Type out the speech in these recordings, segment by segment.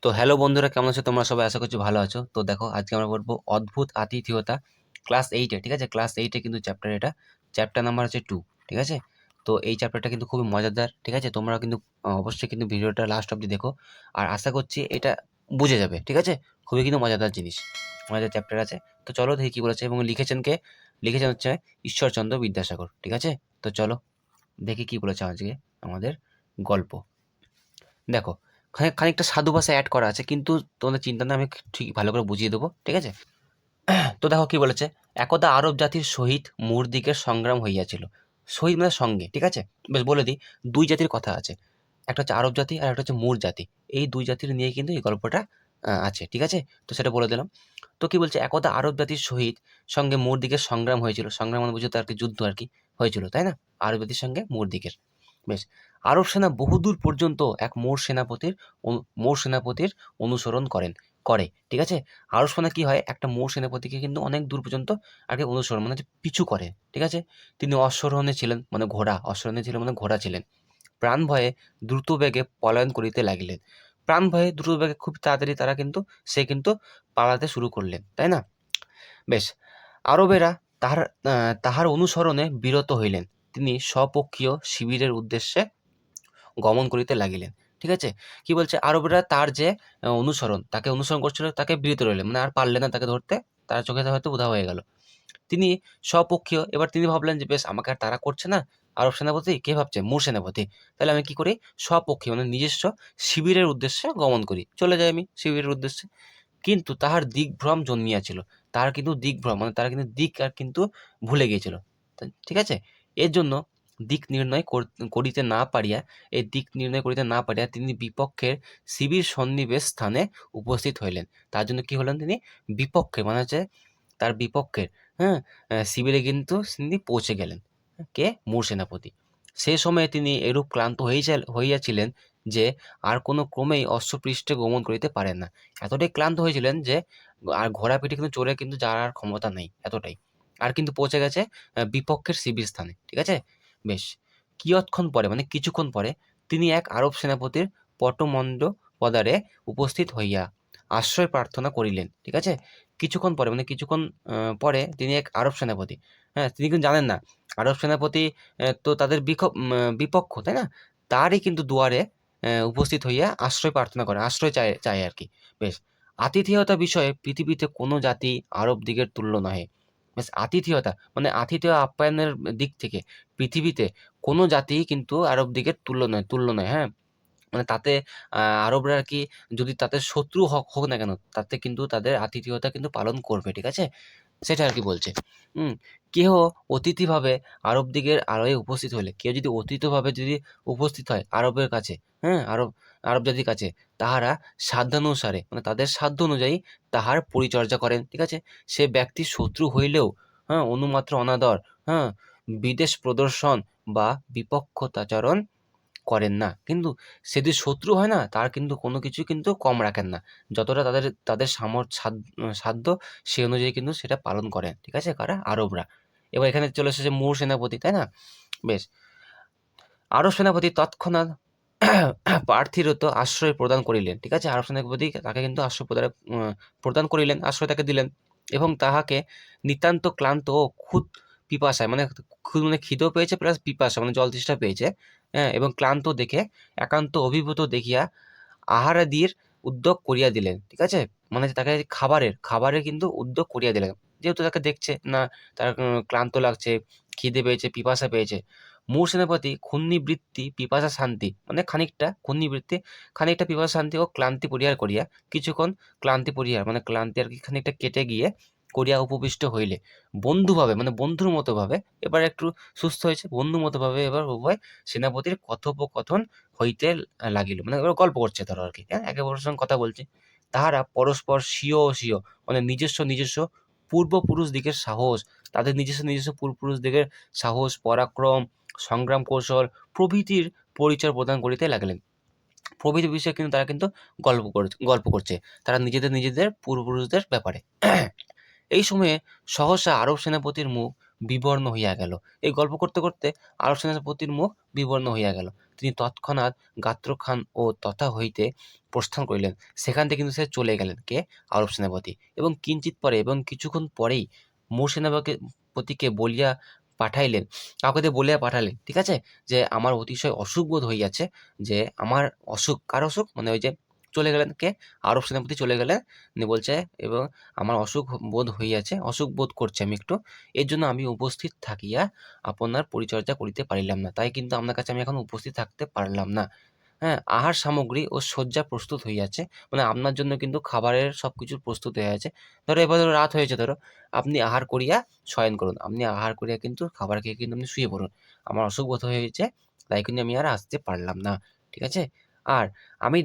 তো হ্যালো বন্ধুরা, কেমন আছো তোমরা সবাই? আশা করছি ভালো আছো। তো দেখো, আজকে আমরা পড়বো অদ্ভুত আতিথেয়তা, ক্লাস 8-এ। ঠিক আছে, ক্লাস 8-এ কিন্তু চ্যাপ্টার, এটা চ্যাপ্টার নাম্বার হচ্ছে 2। ঠিক আছে, তো এই চ্যাপ্টারটা কিন্তু খুবই মজাদার। ঠিক আছে, তোমরা কিন্তু অবশ্যই কিন্তু ভিডিওটা লাস্ট অবধি দেখো, আর আশা করছি এটা বুঝে যাবে। ঠিক আছে, খুবই কিন্তু মজাদার জিনিস, মজাদার চ্যাপ্টার আছে। তো চলো দেখি কি বলেছে, এবং লিখেছেন কে? লিখেছেন হচ্ছে ঈশ্বরচন্দ্র বিদ্যাসাগর। ঠিক আছে, তো চলো দেখি কি বলেছে আজকে আমাদের গল্প। দেখো, খানিকটা সাধু ভাষা অ্যাড করা আছে, কিন্তু তোমাদের চিন্তা না, আমি ঠিক ভালো করে বুঝিয়ে দেবো। ঠিক আছে, তো দেখো কি বলেছে। একদা আরব জাতির সহিত মূর্দিকের সংগ্রাম হইয়াছিল। সহিত মানে সঙ্গে। ঠিক আছে, বেশ বলে দিই, দুই জাতির কথা আছে। একটা হচ্ছে আরব জাতি, আর একটা হচ্ছে মুর জাতি। এই দুই জাতির নিয়ে কিন্তু এই গল্পটা আছে। ঠিক আছে, তো সেটা বলে দিলাম। তো কি বলছে, একদা আরব জাতির সহিত সঙ্গে মূর্দিকের সংগ্রাম হয়েছিল। সংগ্রাম মানে বুঝতে আর কি, যুদ্ধ আর কি হয়েছিল, তাই না? আরব জাতির সঙ্গে মূর্দিকের। বেশ, আরব সেনা বহুদূর পর্যন্ত এক মোর সেনাপতির অনুসরণ করে। ঠিক আছে, আরব সেনা কি হয়, একটা মোর সেনাপতিকে কিন্তু অনেক দূর পর্যন্ত আগে অনুসরণ মানে যে পিছু করে। ঠিক আছে, তিনি অশ্বরোহণে ছিলেন, মানে ঘোড়া, অশ্বরোহণে ছিলেন মানে ঘোড়া ছিলেন। প্রাণ ভয়ে দ্রুত বেগে পলায়ন করিতে লাগিলেন। প্রাণ ভয়ে দ্রুত বেগে, খুব তাড়াতাড়ি তারা কিন্তু সে পালাতে শুরু করলেন, তাই না? বেশ, আরবেরা তাহার তাহার অনুসরণে বিরত হইলেন। তিনি স্বপক্ষীয় শিবিরের উদ্দেশ্যে গমন করিতে লাগিলেন। ঠিক আছে, কি বলছে, আরবরা তার যে তাকে অনুসরণ করছিল, তাকে বিরত রইলেন, মানে আর পারলেন না তাকে ধরতে, তার চোখে হয়তো উধাও হয়ে গেল। তিনি স্বপক্ষীয়, এবার তিনি ভাবলেন যে বেশ, আমাকে আর তারা করছে না, আরব সেনাপতি কে ভাবছে, মুর সেনাপতি, তাহলে আমি কি করি, স্বপক্ষীয় মানে নিজস্ব শিবিরের উদ্দেশ্যে গমন করি, চলে যাই আমি শিবিরের উদ্দেশ্যে। কিন্তু তাহার দিগ্ভ্রম জন্মিয়াছিল। তার কিন্তু দিগ্ভ্রম মানে তারা কিন্তু দিক আর কিন্তু ভুলে গিয়েছিল। ঠিক আছে, এর জন্য দিক নির্ণয় করিতে না পারিয়া দিক নির্ণয় করিতে না পারিয়া তিনি বিপক্ষের শিবির সন্নিবেশ স্থানে উপস্থিত হইলেন। তার জন্য কি হলেন, তিনি বিপক্ষে মানে হচ্ছে তার বিপক্ষের, হ্যাঁ, শিবিরে কিন্তু তিনি পৌঁছে গেলেন। কে? মুর সেনাপতি। সে সময়ে তিনি এরূপ ক্লান্ত হইয়াছিলেন যে আর কোনো ক্রমেই অশ্বপৃষ্ঠে গমন করিতে পারেন না। এতটাই ক্লান্ত হয়েছিলেন যে আর ঘোড়া পিঠে কিন্তু চড়ে কিন্তু যাওয়ার আর ক্ষমতা নেই, এতটাই। আর কিন্তু পৌঁছে গেছে বিপক্ষের শিবির স্থানে। ঠিক আছে, বেশ, কিয়ৎক্ষণ পরে মানে কিছুক্ষণ পরে তিনি এক আরব সেনাপতির পটমন্ড পদারে উপস্থিত হইয়া আশ্রয় প্রার্থনা করিলেন। ঠিক আছে, কিছুক্ষণ পরে মানে কিছুক্ষণ পরে তিনি এক আরব সেনাপতি, হ্যাঁ, তিনি কিন্তু জানেন না আরব সেনাপতি তো তাদের বিপক্ষ, তাই না? তারই কিন্তু দুয়ারে উপস্থিত হইয়া আশ্রয় প্রার্থনা করে, আশ্রয় চায় চায় আর কি। বেশ, আতিথেয়তা বিষয়ে পৃথিবীতে কোনো জাতি আরব দিগের তুল্য নহে। বেশ, আতিথেয়তা মানে আতিথেয় আপ্যায়নের দিক থেকে পৃথিবীতে কোনো জাতিই কিন্তু আরব দিগের তুল্য নয়, হ্যাঁ। মানে তাতে আরবরা আর কি, যদি তাদের শত্রু হোক না কেন, তাতে কিন্তু তাদের আতিথেয়তা কিন্তু পালন করবে। ঠিক আছে, সেটা আর কি বলছে। হুম, কেহ অতিথিভাবে আরব দিগের আরবে উপস্থিত হলে, কেউ যদি অতিথিভাবে যদি উপস্থিত হয় আরবের কাছে, হ্যাঁ, আরব জাতির কাছে, তাহারা সাধ্যানুসারে মানে তাদের সাধ্য অনুযায়ী তাহার পরিচর্যা করেন। ঠিক আছে, সে ব্যক্তি শত্রু হইলেও, হ্যাঁ, অনুমাত্র অনাদর, হ্যাঁ, বিদেশ প্রদর্শন বা বিপক্ষতাচরণ করেন না। কিন্তু সে যদি শত্রু হয় না, তার কিন্তু কোনো কিছুই কিন্তু কম রাখেন না। যতটা তাদের তাদের সাধ্য সে অনুযায়ী কিন্তু সেটা পালন করেন। ঠিক আছে, কারা? আরবরা। এবার এখানে চলে এসেছে মুর সেনাপতি, তাই না? বেশ, আরব সেনাপতি তৎক্ষণাৎ প্রার্থীরত আশ্রয় প্রদান করিলেন। ঠিক আছে, আরব সেনাপতি তাকে কিন্তু প্রদান করিলেন, আশ্রয় তাকে দিলেন, এবং তাহাকে নিতান্ত ক্লান্ত ও পিপাসায় মানে খিদেও পেয়েছে প্লাস পিপাসা মানে জল তেষ্টা পেয়েছে, হ্যাঁ, এবং ক্লান্ত দেখে একান্ত অভিভূত দেখিয়া আহারাদির উদ্যোগ করিয়া দিলেন। ঠিক আছে, মানে তাকে খাবারের কিন্তু উদ্যোগ করিয়া দিলেন, যেহেতু তাকে দেখছে না, তার ক্লান্ত লাগছে, খিদে পেয়েছে, পিপাসা পেয়েছে। মূর সেনাপতি ক্ষুণ্ণিবৃত্তি পিপাসা শান্তি মানে খানিকটা ক্ষুণ্ণিবৃত্তি, খানিকটা পিপাসা শান্তি ও ক্লান্তি পরিহার করিয়া, কিছুক্ষণ ক্লান্তি পরিহার মানে ক্লান্তি আর কি খানিকটা কেটে গিয়ে করিয়া উপবিষ্ট হইলে বন্ধুভাবে মানে বন্ধুর মতো ভাবে, এবার একটু সুস্থ হয়েছে, বন্ধু মতো ভাবে এবার উভয় সেনাপতির কথোপকথন হইতে লাগিল, মানে এবার গল্প করছে ধরো আর কি, হ্যাঁ, একে অপরের সঙ্গে কথা বলছে। তাহারা পরস্পর স্বীয় মানে নিজস্ব পূর্বপুরুষ দিকের সাহস, তাদের নিজস্ব পূর্বপুরুষ দিকের সাহস, পরাক্রম, সংগ্রাম কৌশল প্রভৃতির পরিচয় প্রদান করিতে লাগলেন। প্রভৃতি বিষয়ে কিন্তু তারা কিন্তু গল্প করছে তারা নিজেদের পূর্বপুরুষদের ব্যাপারে। এই সময়ে সহসা আরব সেনাপতির মুখ বিবর্ণ হইয়া গেল। এই গল্প করতে করতে আরব সেনাপতির মুখ বিবর্ণ হইয়া গেল। তিনি তৎক্ষণাৎ গাত্রখান ও তথা হইতে প্রস্থান করিলেন। সেখান থেকে কিন্তু সে চলে গেলেন, কে? আরব সেনাপতি। এবং কিঞ্চিৎ পরে এবং কিছুক্ষণ পরেই মূর সেনাপতিকে বলিয়া পাঠাইলেন, কাউকে দিয়ে বলিয়া পাঠালেন, ঠিক আছে, যে আমার অতিশয় অসুখ বোধ হইয়াছে, যে আমার অসুখ, কার অসুখ, মানে ওই যে চলে গেলেন, কে? আরব সেনাপতি চলে গেলেন, নিয়ে বলছে এবং আমার অসুখ বোধ হইয়াছে, অসুখ বোধ করছে আমি একটু, এর জন্য আমি উপস্থিত থাকিয়া আপনার পরিচর্যা করিতে পারিলাম না, তাই কিন্তু আপনার কাছে আমি এখন উপস্থিত থাকতে পারলাম না। হ্যাঁ, আহার সামগ্রী ও শয্যা প্রস্তুত হইয়াছে, মানে আপনার জন্য কিন্তু খাবারের সব কিছু প্রস্তুত হয়ে আছে। ধরো এবার ধরো রাত হয়েছে, ধরো আপনি আহার করিয়া শয়ন করুন, আপনি আহার করিয়া কিন্তু খাবার খেয়ে কিন্তু আপনি শুয়ে পড়ুন, আমার অসুখ বোধ হয়েছে, তাই কিন্তু আমি আর আসতে পারলাম না, ঠিক আছে। আর আমি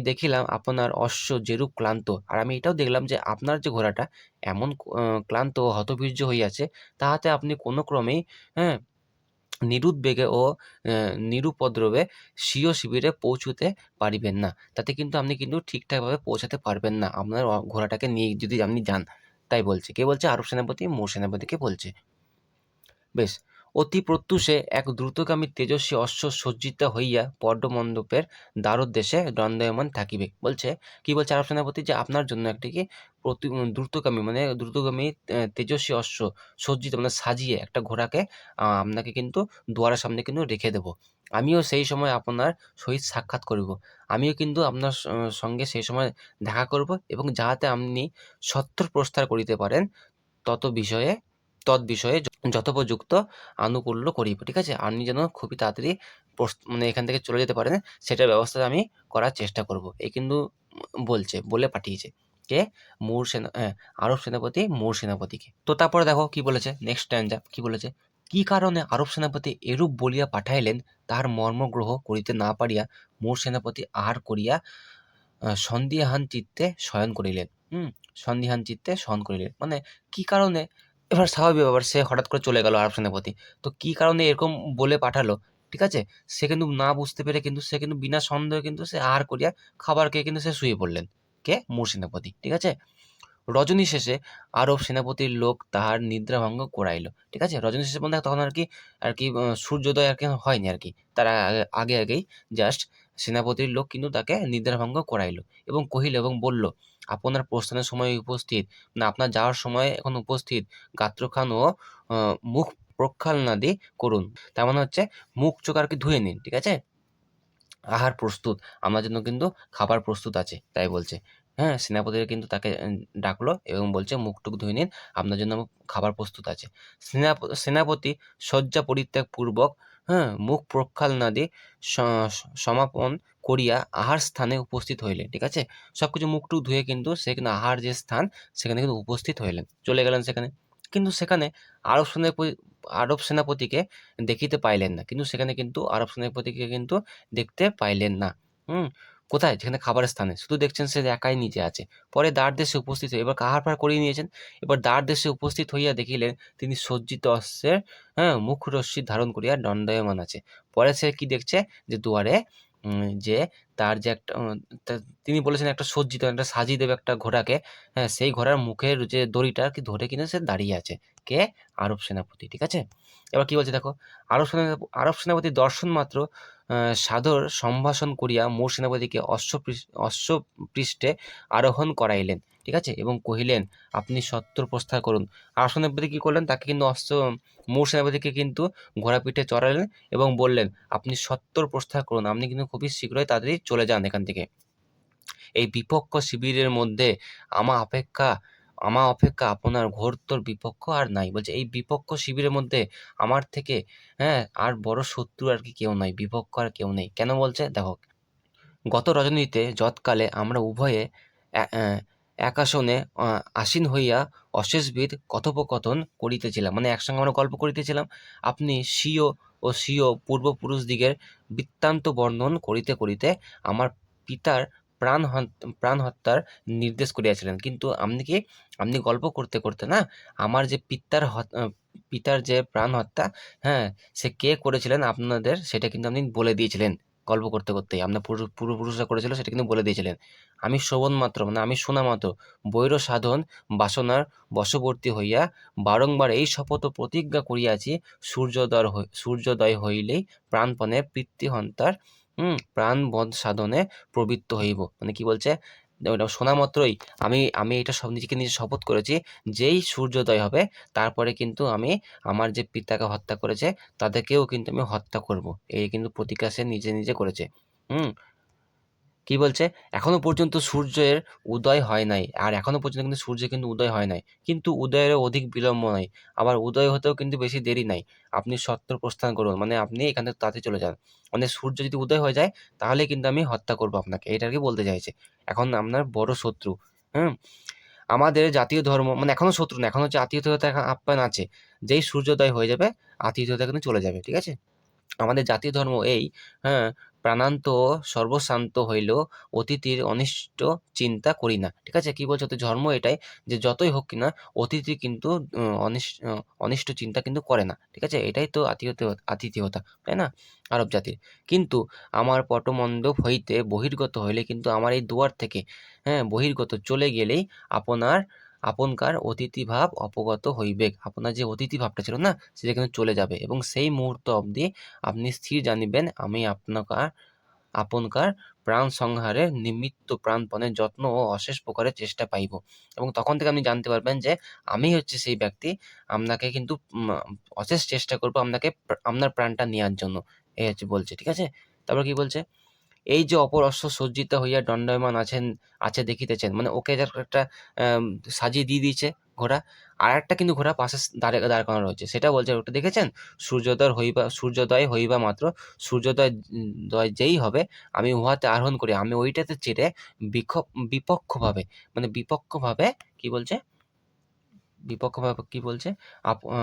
দেখিলাম আপনার অশ্ব যেরূপ ক্লান্ত, আর আমি এটাও দেখলাম যে আপনার যে ঘোড়াটা এমন ক্লান্ত ও হতবীর্য হইয়াছে, তাহাতে আপনি কোনো ক্রমেই, হ্যাঁ, নিরুদ্বেগে ও নিরুপদ্রবে স্বীয় শিবিরে পৌঁছুতে পারিবেন না। তাতে কিন্তু আপনি কিন্তু ঠিকঠাকভাবে পৌঁছাতে পারবেন না, আপনার ঘোড়াটাকে নিয়ে যদি আপনি যান। তাই বলছে, কে বলছে? আরব সেনাপতি মূর সেনাপতিকে বলছে। বেশ, অতি প্রত্যূষে এক দ্রুতগামী তেজস্বী অশ্ব সজ্জিত হইয়া পদ্মমণ্ডপের দ্বারোদ্দেশে দণ্ডায়মান থাকিবে। বলছে, কি বলছে আরব সেনাপতি, যে আপনার জন্য একটি কি দ্রুতগামী, মানে দ্রুতগামী তেজস্বী অশ্ব সজ্জিত, মানে সাজিয়ে একটা ঘোড়াকে আপনাকে কিন্তু দুয়ারের সামনে কিন্তু রেখে দেব। আমিও সেই সময় আপনার সহিত সাক্ষাৎ করিব। আমিও কিন্তু আপনার সঙ্গে সেই সময় দেখা করব, এবং যাহাতে আপনি সত্বর প্রস্থান করিতে পারেন, তত বিষয়ে তৎবিষয়ে যথোপযুক্ত আনুকূল্য করিব, ঠিক আছে? আপনি যেন খুবই তাড়াতাড়ি মানে এখান থেকে চলে যেতে পারেন, সেটার ব্যবস্থা আমি করার চেষ্টা করব। এই কিন্তু বলছে, বলে পাঠিয়েছে, কে? আরব সেনাপতি মূর সেনাপতিকে। তো তারপরে দেখো কি বলেছে, নেক্সট স্ট্যান্জা কি বলেছে, কি কারণে আরব সেনাপতি এরূপ বলিয়া পাঠাইলেন, তাহার মর্ম গ্রহ করিতে না পারিয়া মূর সেনাপতি আহার করিয়া সন্দিহান চিত্তে শয়ন করিলেন। সন্দিহান চিত্তে শয়ন করিলেন, মানে কি কারণে? এবার স্বাভাবিক ব্যাপার, সে হঠাৎ করে চলে গেল আরব সেনাপতি, তো কি কারণে এরকম বলে পাঠালো, ঠিক আছে, সে কিন্তু না বুঝতে পেরে কিন্তু সে কিন্তু বিনা সন্দেহে কিন্তু সে আহার করিয়া খাবার খেয়ে কিন্তু সে শুয়ে পড়লেন, কে? মূর সেনাপতি, ঠিক আছে। রজনী শেষে আরব সেনাপতির লোক তাহার নিদ্রাভঙ্গ করাইল, ঠিক আছে। রজনী শেষে বলতে তখন আর কি সূর্যোদয় আর কি হয়নি আর কি, তার আগেই জাস্ট সেনাপতির লোক কিন্তু তাকে নিদ্রাভঙ্গ করাইল, এবং কহিল এবং বলল, আপনার প্রস্থানের সময় উপস্থিত, না আপনার যাওয়ার সময় এখন উপস্থিত, গাত্রখান ও মুখ প্রক্ষালনাদি করুন। তার মানে হচ্ছে মুখ চোখ আর কি ধুয়ে নিন, ঠিক আছে। আহার প্রস্তুত, আমার জন্য কিন্তু খাবার প্রস্তুত আছে, তাই বলছে। হ্যাঁ, সেনাপতিরা কিন্তু তাকে ডাকলো এবং বলছে মুখ-টুখ ধুয়ে নিন, আপনার জন্য খাবার প্রস্তুত আছে। সেনাপতি শয্যা পরিত্যাগ পূর্বক, হ্যাঁ, মুখ প্রক্ষালনাদি সমাপন করিয়া আহার স্থানে উপস্থিত হইলেন, ঠিক আছে। সবকিছু মুখ-টুখ ধুয়ে কিন্তু সে কিন্তু আহার যে স্থান, সেখানে কিন্তু উপস্থিত হইলেন, চলে গেলেন সেখানে। কিন্তু সেখানে আরব সেনাপতি আরব সেনাপতিকে দেখিতে পাইলেন না, কিন্তু সেখানে কিন্তু আরব সেনাপতিকে কিন্তু দেখতে পাইলেন না। হুম? কোথায়? যেখানে খাবারের স্থানে। শুধু দেখছেন সে একাই নিচে আছে। পরে দ্বারদেশে উপস্থিত হয়ে এবার আহার-পাহার করিয়ে নিয়েছেন। এবার দ্বারদেশে উপস্থিত হইয়া দেখিলেন তিনি সজ্জিত অশ্বের, হ্যাঁ, মুখরশ্মি ধারণ করিয়া দণ্ডায়মান আছে। পরে সে কি দেখছে, যে দুয়ারে যে তার যে একটা তিনি বলেছেন একটা সজ্জিত, একটা সাজিয়ে দেবে একটা ঘোড়াকে, হ্যাঁ, সেই ঘোড়ার মুখের যে দড়িটা আর কি ধরে কিন্তু সে দাঁড়িয়ে আছে। কে? আরব সেনাপতি, ঠিক আছে? এবার কি বলছে দেখো, আরব সেনাপতি দর্শন মাত্র সাদর সম্ভাষণ করিয়া মূর সেনাপতিকে অশ্বপৃষ্ঠে আরোহণ করাইলেন, ঠিক আছে, এবং কহিলেন, আপনি সত্বর প্রস্থান করুন। আরব সেনাপতি কি করলেন, তাকে কিন্তু মূর সেনাপতিকে কিন্তু ঘোড়া পিঠে চড়ালেন এবং বললেন, আপনি সত্বর প্রস্থান করুন, আপনি কিন্তু খুবই শীঘ্রই তাড়াতাড়ি চলে যান এখান থেকে। এই বিপক্ষ শিবিরের মধ্যে আমা অপেক্ষা আমা অপেক্ষা আপনার ঘোরতর বিপক্ষ আর নাই। বলছে এই বিপক্ষ শিবিরের মধ্যে আমার থেকে, হ্যাঁ, আর বড় শত্রু আর কি কেউ নাই, বিপক্ষ আর কেউ নেই। কেন বলছে দেখো, গত রজনীতে যৎকালে আমরা উভয়ে এক আসনে আসীন হইয়া অশেষবিধ কথোপকথন করিতেছিলাম, মানে একসঙ্গে আমরা গল্প করিতেছিলাম, আপনি স্বীয় পূর্বপুরুষদিগের বৃত্তান্ত বর্ণন করিতে করিতে আমার পিতার প্রাণ হত্যার নির্দেশ করিয়াছিলেন। কিন্তু আপনি গল্প করতে করতে না আমার যে পিতার যে প্রাণ হত্যা, হ্যাঁ, সে কে করেছিলেন আপনাদের, সেটা কিন্তু আপনি বলে দিয়েছিলেন গল্প করতে করতেই আপনার পূর্বপুরুষরা করেছিল সেটা কিন্তু বলে দিয়েছিলেন। আমি শ্রবণ মাত্র মানে আমি শোনা মাত্র বৈর সাধন বাসনার বশবর্তী হইয়া বারংবার এই শপথ ও প্রতিজ্ঞা করিয়াছি, সূর্যোদয় হইলেই প্রাণপণে পিতৃহন্তার প্রাণবধ সাধনে প্রবৃত্ত হইব। মানে কি বলছে, ওটা শোনা মাত্রই আমি আমি এটা সব নিজেকে নিজে শপথ করেছি, যেই সূর্যোদয় হবে তারপরে কিন্তু আমি আমার যে পিতাকে হত্যা করেছে তাদেরকেও কিন্তু আমি হত্যা করব। এই কিন্তু প্রতিজ্ঞা সে নিজে নিজে করেছে। হুম কি বলছে, এখনো পর্যন্ত সূর্যের উদয় হয় নাই, আর এখনো পর্যন্ত কিন্তু সূর্য কিন্তু উদয় হয় নাই, কিন্তু উদয়েরও অধিক বিলম্ব নাই, আবার উদয় হতেও কিন্তু বেশি দেরি নাই। আপনি সত্বর প্রস্থান করুন, মানে আপনি এখান থেকে তাড়াতাড়ি চলে যান। মানে সূর্য যদি উদয় হয়ে যায় তাহলে কিন্তু আমি হত্যা করবো আপনাকে, এটা আর কি বলতে চাইছে। এখন আপনার বড় শত্রু। হুম আমাদের জাতীয় ধর্ম মানে এখনো শত্রু না, এখন হচ্ছে আতিথেয়তা আপ্যায়ন আছে। যেই সূর্যোদয় হয়ে যাবে আতিথেয়তা কিন্তু চলে যাবে, ঠিক আছে। আমাদের জাতীয় ধর্ম এই, হ্যাঁ, প্রাণান্ত সর্বশান্ত হইলেও অতিথির অনিষ্ট চিন্তা করি না, ঠিক আছে। কি বলছে, ওদের ধর্ম এটাই যে যতই হোক কিনা অতিথি কিন্তু অনিষ্ট চিন্তা কিন্তু করে না, ঠিক আছে। এটাই তো আতিথেয়তা, তাই না, আরব জাতির। কিন্তু আমার পটমণ্ডপ হইতে বহির্গত হইলে কিন্তু আমার এই দুয়ার থেকে, হ্যাঁ, বহির্গত চলে গেলেই আপনার আপনকার অতিথি ভাব অপগত হইবে। আপনার যে অতিথি ভাবটা ছিল না সেটা কিন্তু চলে যাবে, এবং সেই মুহূর্ত অবধি আপনি স্থির জানিবেন আমি আপনকার প্রাণ সংহারের নিমিত্ত প্রাণপণে যত্ন ও অশেষ প্রকারের চেষ্টা পাইব। এবং তখন থেকে আপনি জানতে পারবেন যে আমি হচ্ছে সেই ব্যক্তি, আপনাকে কিন্তু অশেষ চেষ্টা করবো আপনাকে আপনার প্রাণটা নেওয়ার জন্য। এই হচ্ছে বলছে, ঠিক আছে। তারপর কি বলছে, এই যে অপর অশ্ব সজ্জিত হইয়া দণ্ডায়মান আছে দেখিতেছেন, মানে ওকে যার একটা আম সাজিয়ে দিয়ে দিয়েছে ঘোড়া। আরেকটা কিন্তু ঘোড়া পাশে দাঁড় করানো রয়েছে। সেটা বলছে, ওটা দেখেছেন? সূর্যোদয় হইবা মাত্র দয় যেই হবে আমি উহাতে আরোহণ করি, আমি ওইটাতে চেড়ে বিপক্ষভাবে, মানে বিপক্ষভাবে কি বলছে? বিপক্ষভাবে কি বলছে? আপ আ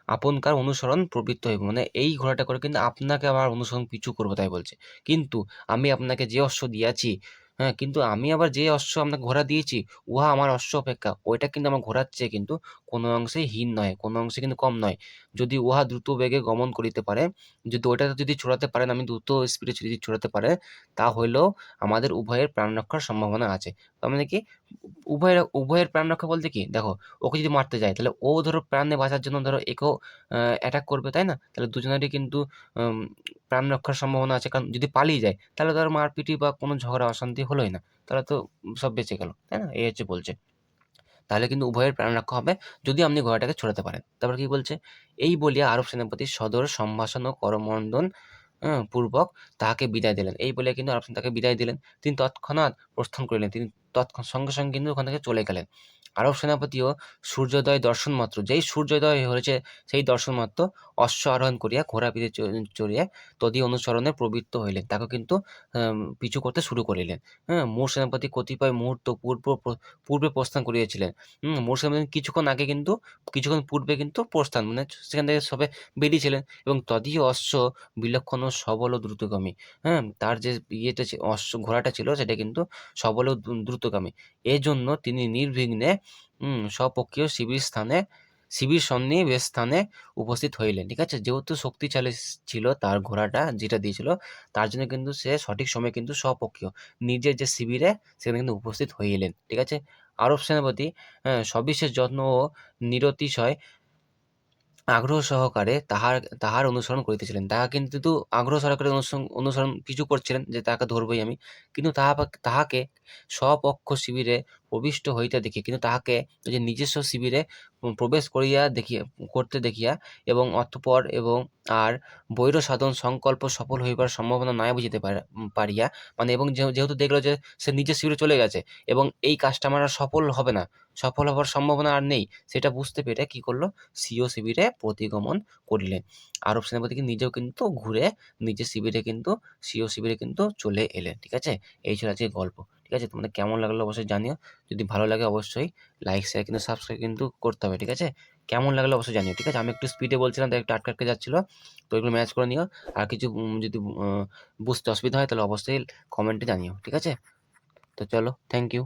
আপনকার অনুসরণ প্রবৃত্ত হইব। মানে এই ঘোড়াটা করে কিন্তু আপনাকে আবার অনুসরণ পিছু করব তাই বলছে। কিন্তু আমি আপনাকে যে অশ্ব দিয়াছি, হ্যাঁ? কিন্তু আমি আবার যে অশ্ব আপনাকে ঘোড়া দিয়েছি, উহা আমার অশ্ব অপেক্ষা ওইটা কিন্তু আমার ঘোড়ার চেয়ে কিন্তু কোনো অংশেই হীন নয়, কোনো অংশে কিন্তু কম নয়। যদি উহা দ্রুত বেগে গমন করিতে পারে, যদি ওইটাতে যদি ছুড়াতে পারেন, আমি দ্রুত স্পিডে যদি ছুড়াতে পারে, তা হইলেও আমাদের উভয়ের প্রাণ রক্ষার সম্ভাবনা আছে। তার মানে কি? উভয়ের প্রাণ রক্ষা বলতে কি? দেখো, ওকে যদি মারতে যায় তাহলে ও ধরো প্রাণে বাঁচার জন্য ধরো একেও অ্যাটাক করবে, তাই না? তাহলে দুজনেরই কিন্তু আম প্রাণ রক্ষার সম্ভাবনা আছে। কারণ যদি পালিয়ে যায় তাহলে তো আর মারপিটি বা কোনো ঝগড়া অশান্তি হলোই না। তাহলে তো সব বেঁচে গেল, তাই না? এই হচ্ছে বলছে। তাহলে কিন্তু উভয়ের প্রাণ রক্ষা হবে যদি আপনি ঘোড়াটাকে ছুড়াতে পারেন। তারপর কি বলছে? এই বলিয়া আরব সেনাপতি সদর সম্ভাষণ ও করমর্দন পূর্বক তাহাকে বিদায় দিলেন। এই বলে কিন্তু আরব সেনা তাকে বিদায় দিলেন। তিনি তৎক্ষণাৎ প্রস্থান করিলেন। তিনি সঙ্গে, সঙ্গে কিন্তু ওখান থেকে চলে গেলেন। আরব সেনাপতিও সূর্যোদয় দর্শন মাত্র, যেই সূর্যোদয় হয়েছে সেই দর্শন মাত্র অশ্ব আরোহণ করিয়া ঘোড়া পিঠে চড়িয়া তদীয় অনুসরণে প্রবৃত্ত হইলেন। তাকে কিন্তু পিছু করতে শুরু করিলেন। হ্যাঁ? মোর সেনাপতি কতিপয় মুহূর্ত পূর্বে প্রস্থান করিয়াছিলেন। মোর সেনাপতি কিছুক্ষণ পূর্বে কিন্তু প্রস্থান মানে সেখান থেকে সবে বেরিয়েছিলেন, এবং তদীয় অশ্ব বিলক্ষণ ও সবল ও দ্রুতগামী। হ্যাঁ? তার যে ঘোড়াটা ছিল সেটা কিন্তু সবল ও দ্রুতগামী। এজন্য তিনি নির্বিঘ্নে স্বপক্ষীয় শিবির সন্নিবেশ স্থানে উপস্থিত হইলেন। ঠিক আছে? যেহেতু শক্তিশালী ছিল তার ঘোড়াটা যেটা দিয়েছিল, তার জন্য কিন্তু সে সঠিক সময়ে কিন্তু স্বপক্ষীয় নিজের যে শিবিরে সেখানে কিন্তু উপস্থিত হইলেন। ঠিক আছে? আরব সেনাপতি সবিশেষ যত্ন ও নিরতিশয় আগ্রহ সহকারে তাহার অনুসরণ করিতেছিলেন। তাহা কিন্তু আগ্রহ সহকারে অনুসরণ পিছু করছিলেন যে তাহাকে ধরবই আমি। কিন্তু তাহাকে স্বপক্ষ শিবিরে প্রবিষ্ট হইতে দেখিয়া, কিন্তু তাহাকে ওই যে নিজস্ব শিবিরে প্রবেশ করতে দেখিয়া এবং অতঃপর আর বৈর সাধন সংকল্প সফল হইবার সম্ভাবনা নাই বুঝিতে পারিয়া, মানে এবং যেহেতু দেখল যে সে নিজের শিবিরে চলে গেছে এবং এই কাজটা আমার আর সফল হবে না, সফল হবার সম্ভাবনা আর নেই, সেটা বুঝতে পেরে কি করল? স্বীয় শিবিরে প্রতিগমন করিলেন। আরব সেনাপতি নিজেও কিন্তু ঘুরে নিজের শিবিরে কিন্তু স্বীয় শিবিরে কিন্তু চলে এলেন। ঠিক আছে? এই ছিল আজকের গল্প। ঠিক আছে? তোমাদের কেমন লাগলো অবশ্যই জানিও। যদি ভালো লাগে অবশ্যই লাইক, শেয়ার কিন্তু সাবস্ক্রাইব কিন্তু করতে হবে। ঠিক আছে? কেমন লাগলো অবশ্যই জানিও। ঠিক আছে? আমি একটু স্পিডে বলছিলাম তাই একটু আটকে যাচ্ছিল। তো এগুলো ম্যানেজ করে নিও। আর কিছু যদি বুঝতে অসুবিধা হয় তাহলে অবশ্যই কমেন্টে জানিও। ঠিক আছে? তো চলো, থ্যাংক ইউ।